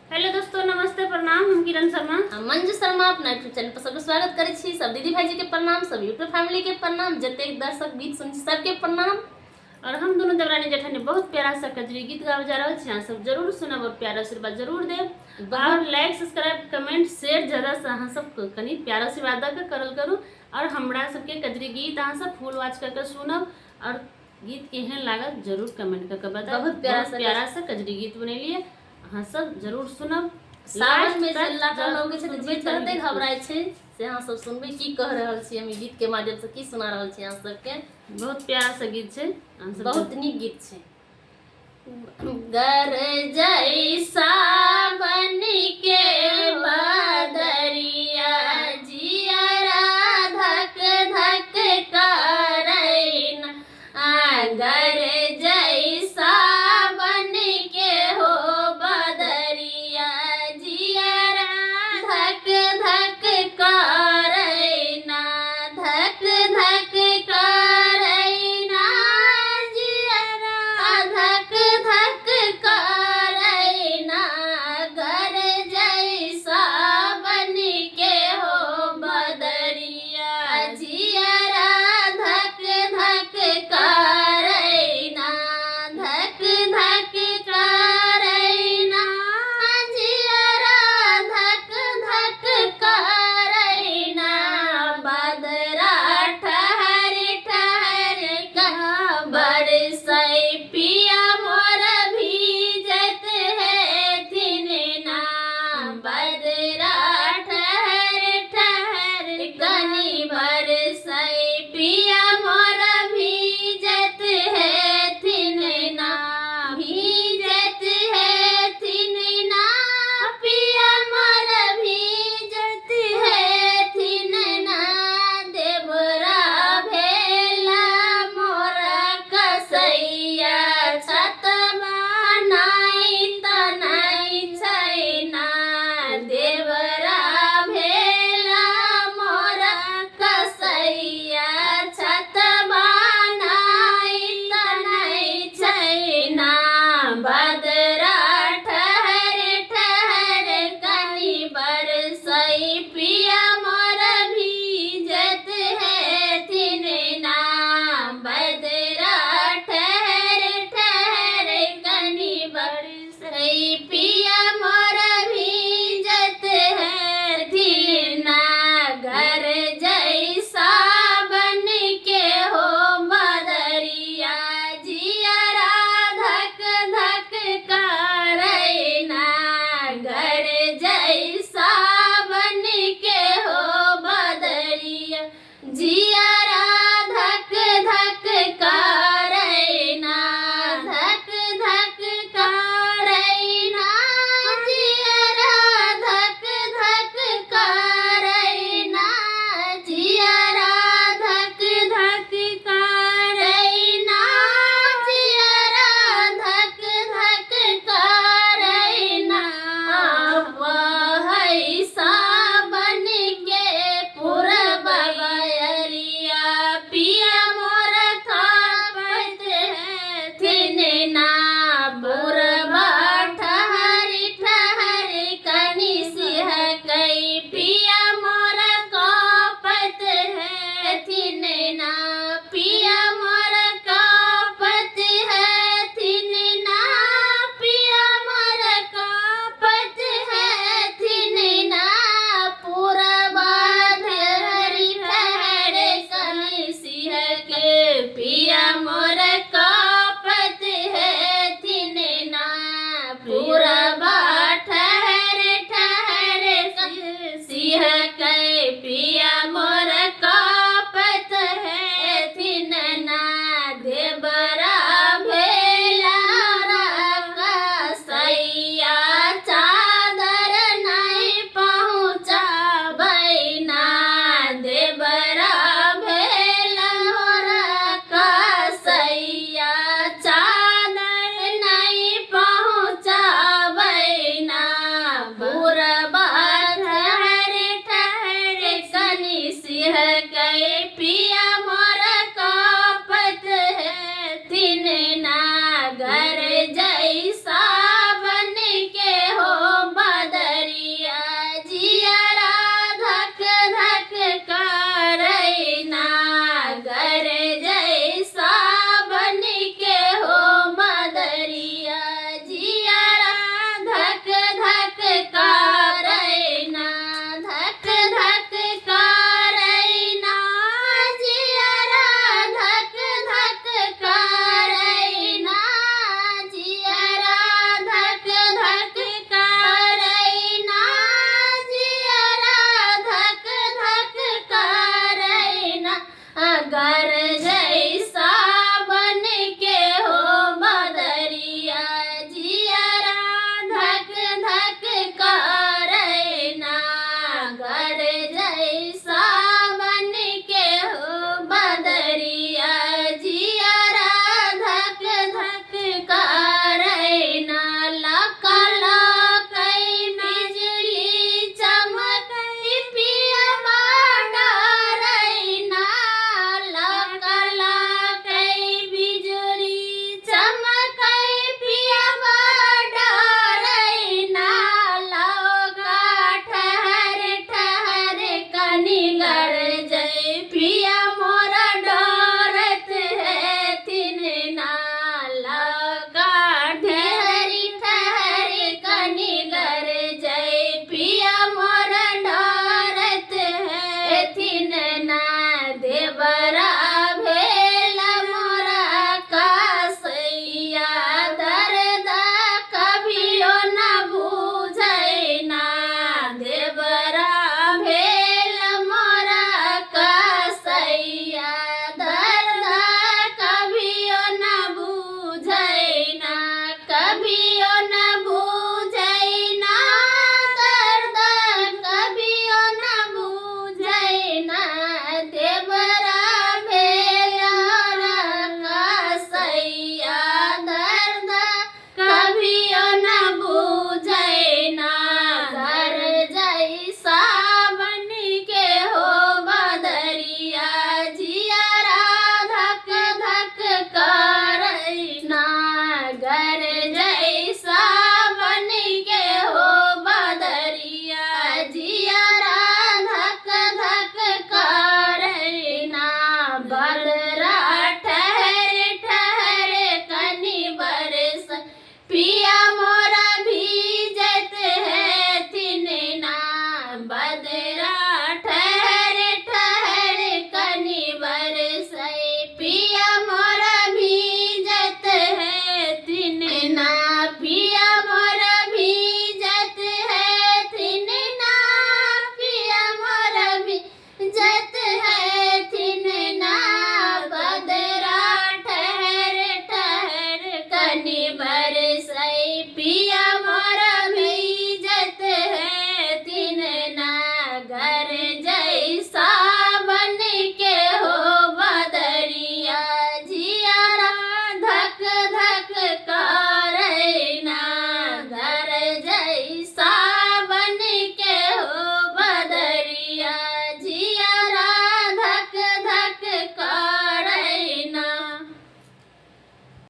Hello दोस्तों, नमस्ते, प्रणाम। हम किरण शर्मा, हम मंजू शर्मा अपना यूट्यूब चैनल पर सबके स्वागत करै छी। सब दीदी भाईजी के प्रणाम, सब यूट्यूब फैमिली के प्रणाम, जतेक दर्शक गीत सुन सबके प्रणाम। और हम दोनों देवरानी जेठानी बहुत प्यारा सा कजरी गीत गावे जा रहा है। सब जरूर सुनब और प्यारा आशीर्वाद जरूर देव और लाइक सब्सक्राइब कमेंट शेयर जरा से अहाँ सब कनी प्यारा आशीर्वाद दे करल करू। और हमरा सबके कजरी गीत अहाँ सब फुल वॉच करके सुनब और गीत केहन लागत जरूर कमेंट करके बताओ। बहुत प्यारा सा कजरी गीत बनेलिए, अहाँ सब जरूर सुनब। सावन में जे लाटा लोगे छै जे चलते घबराय छै से अहाँ सब सुनबे की कह रहल छी। हम गीत के माध्यम से की सुना रहल छी अहाँ सबके। बहुत प्यारा सा गीत छै, बहुत नीक गीत छै। गर जैसा